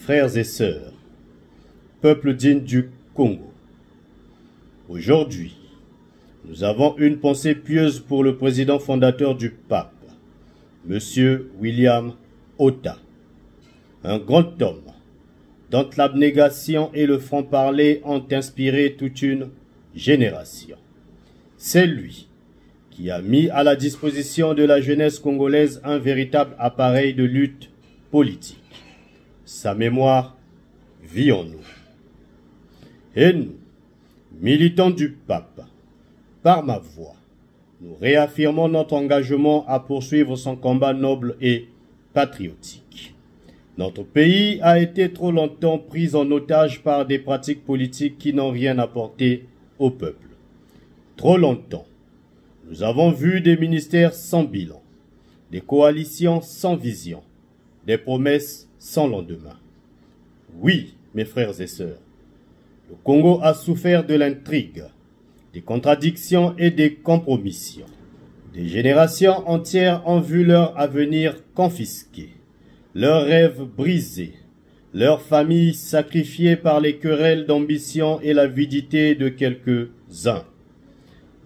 Frères et sœurs, peuple digne du Congo, aujourd'hui, nous avons une pensée pieuse pour le président fondateur du pape, M. William Ota, un grand homme dont l'abnégation et le franc-parler ont inspiré toute une génération. C'est lui qui a mis à la disposition de la jeunesse congolaise un véritable appareil de lutte politique. Sa mémoire vit en nous. Et nous, militants du pape, par ma voix, nous réaffirmons notre engagement à poursuivre son combat noble et patriotique. Notre pays a été trop longtemps pris en otage par des pratiques politiques qui n'ont rien apporté au peuple. Trop longtemps, nous avons vu des ministères sans bilan, des coalitions sans vision, des promesses sans lendemain. Oui, mes frères et sœurs, le Congo a souffert de l'intrigue, des contradictions et des compromissions. Des générations entières ont vu leur avenir confisqué, leurs rêves brisés, leurs familles sacrifiées par les querelles d'ambition et l'avidité de quelques-uns.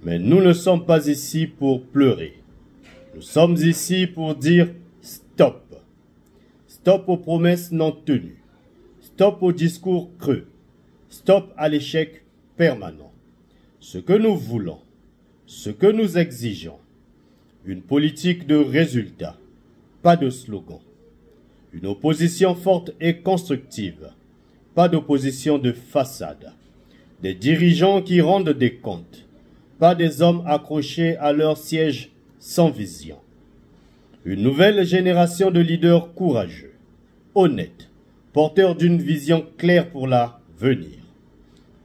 Mais nous ne sommes pas ici pour pleurer. Nous sommes ici pour dire stop. Stop aux promesses non tenues. Stop aux discours creux. Stop à l'échec permanent. Ce que nous voulons, ce que nous exigeons, une politique de résultats, pas de slogan. Une opposition forte et constructive, pas d'opposition de façade. Des dirigeants qui rendent des comptes, pas des hommes accrochés à leur siège sans vision. Une nouvelle génération de leaders courageux, honnêtes, porteurs d'une vision claire pour l'avenir.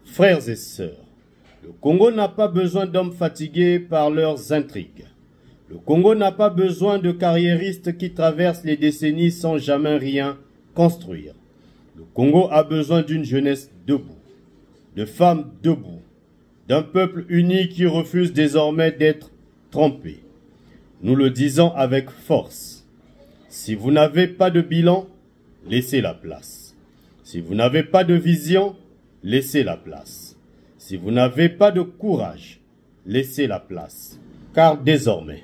Frères et sœurs, le Congo n'a pas besoin d'hommes fatigués par leurs intrigues. Le Congo n'a pas besoin de carriéristes qui traversent les décennies sans jamais rien construire. Le Congo a besoin d'une jeunesse debout, de femmes debout, d'un peuple uni qui refuse désormais d'être trompé. Nous le disons avec force. Si vous n'avez pas de bilan, laissez la place. Si vous n'avez pas de vision, laissez la place. Si vous n'avez pas de courage, laissez la place. Car désormais,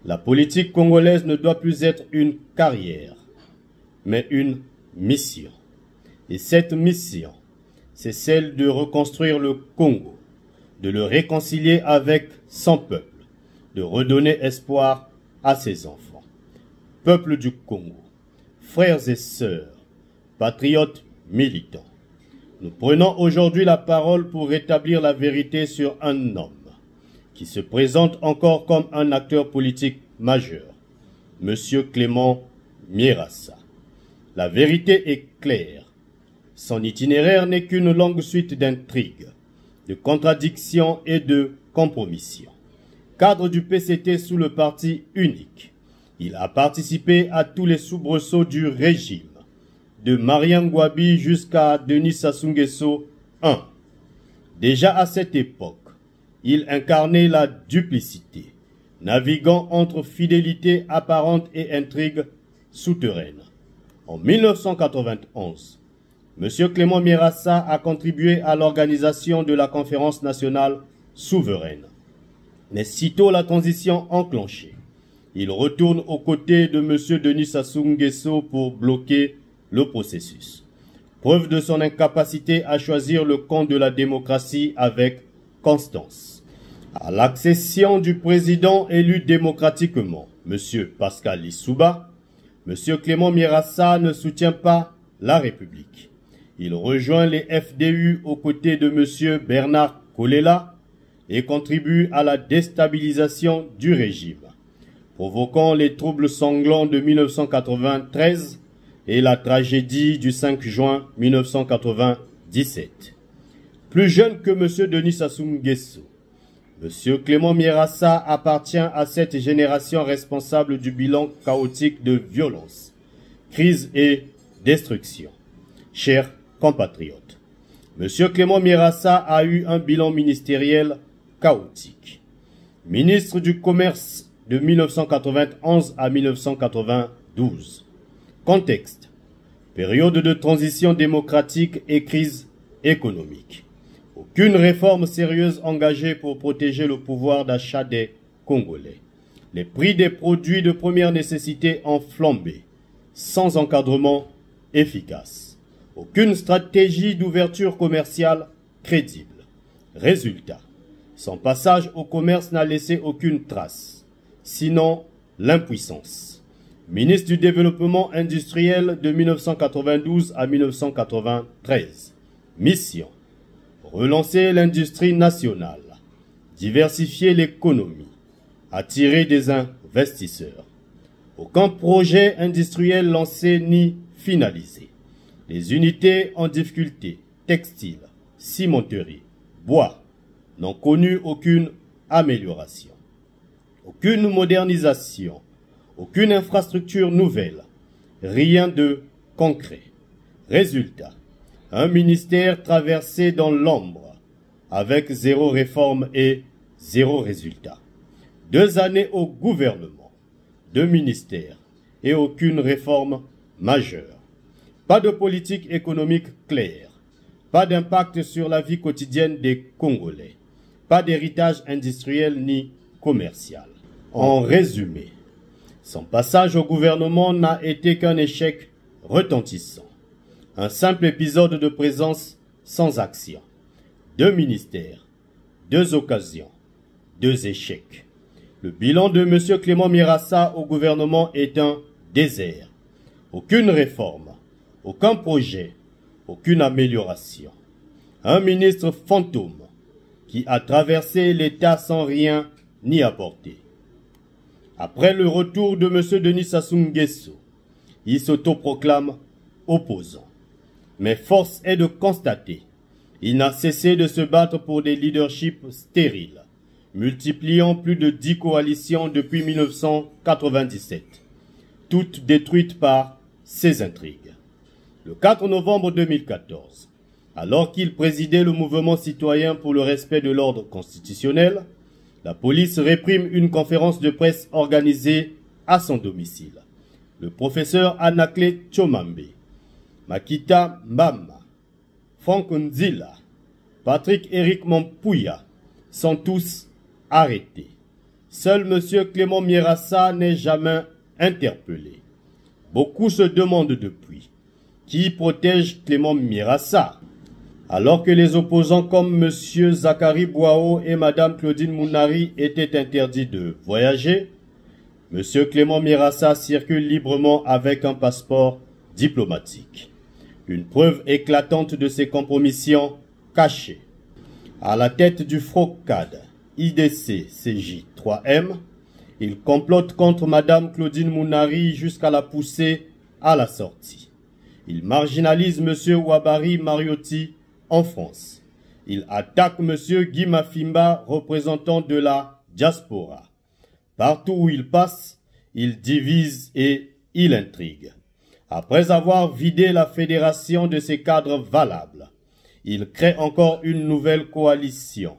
la politique congolaise ne doit plus être une carrière, mais une mission. Et cette mission, c'est celle de reconstruire le Congo, de le réconcilier avec son peuple, de redonner espoir à ses enfants. Peuple du Congo, frères et sœurs, patriotes militants, nous prenons aujourd'hui la parole pour rétablir la vérité sur un homme qui se présente encore comme un acteur politique majeur, M. Clément Mierassa. La vérité est claire. Son itinéraire n'est qu'une longue suite d'intrigues, de contradictions et de compromissions. Cadre du PCT sous le parti unique, il a participé à tous les soubresauts du régime, de Marien Ngouabi jusqu'à Denis Sassou Nguesso I. Déjà à cette époque, il incarnait la duplicité, naviguant entre fidélité apparente et intrigue souterraine. En 1991, M. Clément Mierassa a contribué à l'organisation de la conférence nationale souveraine. Mais sitôt la transition enclenchée, il retourne aux côtés de M. Denis Sassou Nguesso pour bloquer le processus. Preuve de son incapacité à choisir le camp de la démocratie avec constance. À l'accession du président élu démocratiquement, M. Pascal Lissouba, M. Clément Mierassa ne soutient pas la République. Il rejoint les FDU aux côtés de M. Bernard Kolela et contribue à la déstabilisation du régime, provoquant les troubles sanglants de 1993 et la tragédie du 5 juin 1997. Plus jeune que M. Denis Sassou Nguesso, M. Clément Mierassa appartient à cette génération responsable du bilan chaotique de violence, crise et destruction. Chers compatriotes, M. Clément Mierassa a eu un bilan ministériel chaotique. Ministre du Commerce de 1991 à 1992. Contexte. période de transition démocratique et crise économique. Aucune réforme sérieuse engagée pour protéger le pouvoir d'achat des Congolais. Les prix des produits de première nécessité ont flambé, sans encadrement efficace. Aucune stratégie d'ouverture commerciale crédible. Résultat, son passage au commerce n'a laissé aucune trace, sinon l'impuissance. Ministre du Développement industriel de 1992 à 1993. Mission: relancer l'industrie nationale, diversifier l'économie, attirer des investisseurs. Aucun projet industriel lancé ni finalisé. Les unités en difficulté, textiles, cimenterie, bois, n'ont connu aucune amélioration. Aucune modernisation, aucune infrastructure nouvelle, rien de concret. Résultat, un ministère traversé dans l'ombre, avec zéro réforme et zéro résultat. 2 années au gouvernement, 2 ministères et aucune réforme majeure. Pas de politique économique claire, pas d'impact sur la vie quotidienne des Congolais, pas d'héritage industriel ni commercial. En résumé, son passage au gouvernement n'a été qu'un échec retentissant. Un simple épisode de présence sans action. 2 ministères, 2 occasions, 2 échecs. Le bilan de M. Clément Mirassa au gouvernement est un désert. Aucune réforme, aucun projet, aucune amélioration. Un ministre fantôme qui a traversé l'État sans rien n'y apporter. Après le retour de M. Denis Sassou Nguesso, il s'autoproclame opposant. Mais force est de constater, il n'a cessé de se battre pour des leaderships stériles, multipliant plus de 10 coalitions depuis 1997, toutes détruites par ses intrigues. Le 4 novembre 2014, alors qu'il présidait le mouvement citoyen pour le respect de l'ordre constitutionnel, la police réprime une conférence de presse organisée à son domicile. Le professeur Anaclé Tchomambe, Makita Mbama, Franck Nzila, Patrick Éric Mampouya sont tous arrêtés. Seul M. Clément Mirassa n'est jamais interpellé. Beaucoup se demandent depuis qui protège Clément Mirassa, alors que les opposants comme M. Zachary Boao et Mme Claudine Mounari étaient interdits de voyager. M. Clément Mirassa circule librement avec un passeport diplomatique. Une preuve éclatante de ses compromissions cachées. À la tête du FROCAD, IDC, CJ, 3M, il complote contre Mme Claudine Mounari jusqu'à la pousser à la sortie. Il marginalise M. Ouabari Mariotti en France. Il attaque M. Guy Mafimba, représentant de la diaspora. Partout où il passe, il divise et il intrigue. Après avoir vidé la fédération de ses cadres valables, il crée encore une nouvelle coalition,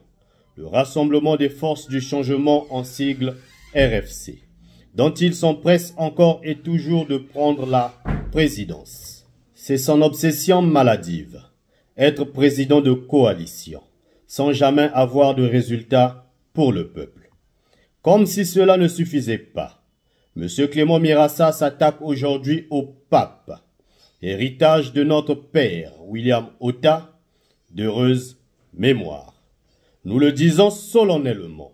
le Rassemblement des forces du changement en sigle RFC, dont il s'empresse encore et toujours de prendre la présidence. C'est son obsession maladive, être président de coalition, sans jamais avoir de résultat pour le peuple. Comme si cela ne suffisait pas, M. Clément Mirassa s'attaque aujourd'hui au pape, héritage de notre père William Otta, d'heureuse mémoire. Nous le disons solennellement,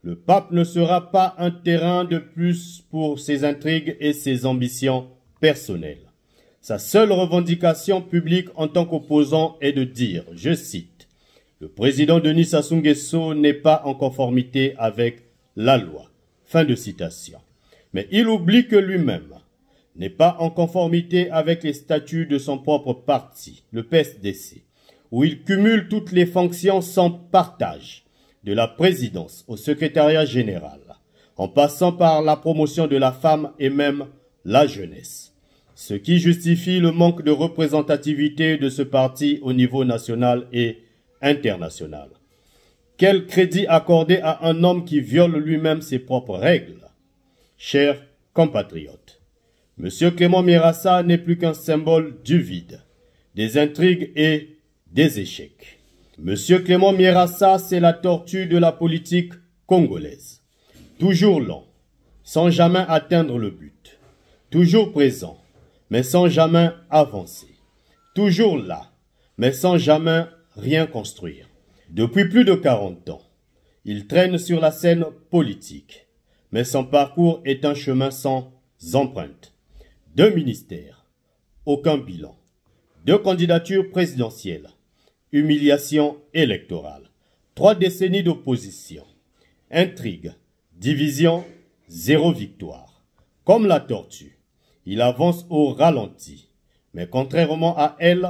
le pape ne sera pas un terrain de plus pour ses intrigues et ses ambitions personnelles. Sa seule revendication publique en tant qu'opposant est de dire, je cite, « Le président Denis Sassou Nguesso n'est pas en conformité avec la loi. » Fin de citation. Mais il oublie que lui-même n'est pas en conformité avec les statuts de son propre parti, le PSDC, où il cumule toutes les fonctions sans partage, de la présidence au secrétariat général, en passant par la promotion de la femme et même la jeunesse. Ce qui justifie le manque de représentativité de ce parti au niveau national et international. Quel crédit accorder à un homme qui viole lui-même ses propres règles? Chers compatriotes, M. Clément Mirassa n'est plus qu'un symbole du vide, des intrigues et des échecs. M. Clément Mirassa, c'est la tortue de la politique congolaise. Toujours lent, sans jamais atteindre le but. Toujours présent, mais sans jamais avancer. Toujours là, mais sans jamais rien construire. Depuis plus de 40 ans, il traîne sur la scène politique, mais son parcours est un chemin sans empreinte. 2 ministères, aucun bilan. 2 candidatures présidentielles, humiliation électorale. 3 décennies d'opposition, intrigue, division, 0 victoire. Comme la tortue, il avance au ralenti, mais contrairement à elle,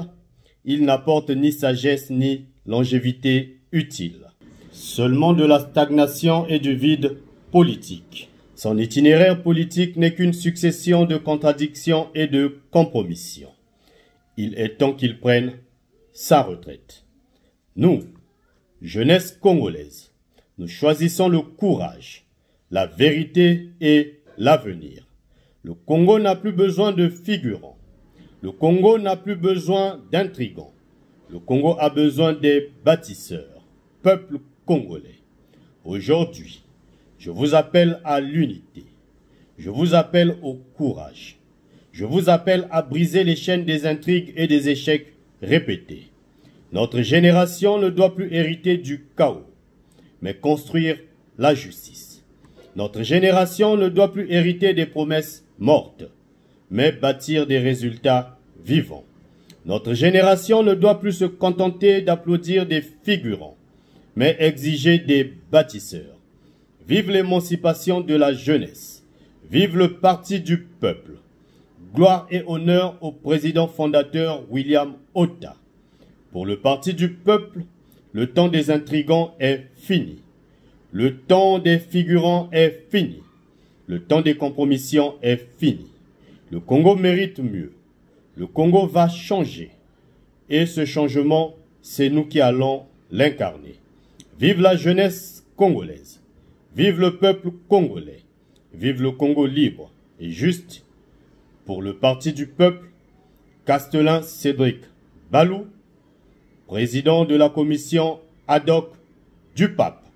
il n'apporte ni sagesse ni longévité utile. Seulement de la stagnation et du vide politique. Son itinéraire politique n'est qu'une succession de contradictions et de compromissions. Il est temps qu'il prenne sa retraite. Nous, jeunesse congolaise, nous choisissons le courage, la vérité et l'avenir. Le Congo n'a plus besoin de figurants. Le Congo n'a plus besoin d'intrigants. Le Congo a besoin des bâtisseurs, peuple congolais. Aujourd'hui, je vous appelle à l'unité. Je vous appelle au courage. Je vous appelle à briser les chaînes des intrigues et des échecs répétés. Notre génération ne doit plus hériter du chaos, mais construire la justice. Notre génération ne doit plus hériter des promesses mortes, mais bâtir des résultats vivants. Notre génération ne doit plus se contenter d'applaudir des figurants, mais exiger des bâtisseurs. Vive l'émancipation de la jeunesse. Vive le parti du peuple. Gloire et honneur au président fondateur William Otta. Pour le parti du peuple, le temps des intrigants est fini. Le temps des figurants est fini. Le temps des compromissions est fini. Le Congo mérite mieux. Le Congo va changer. Et ce changement, c'est nous qui allons l'incarner. Vive la jeunesse congolaise. Vive le peuple congolais. Vive le Congo libre et juste. Pour le parti du peuple, Castelin Cédric Balou, président de la commission ad hoc du pape.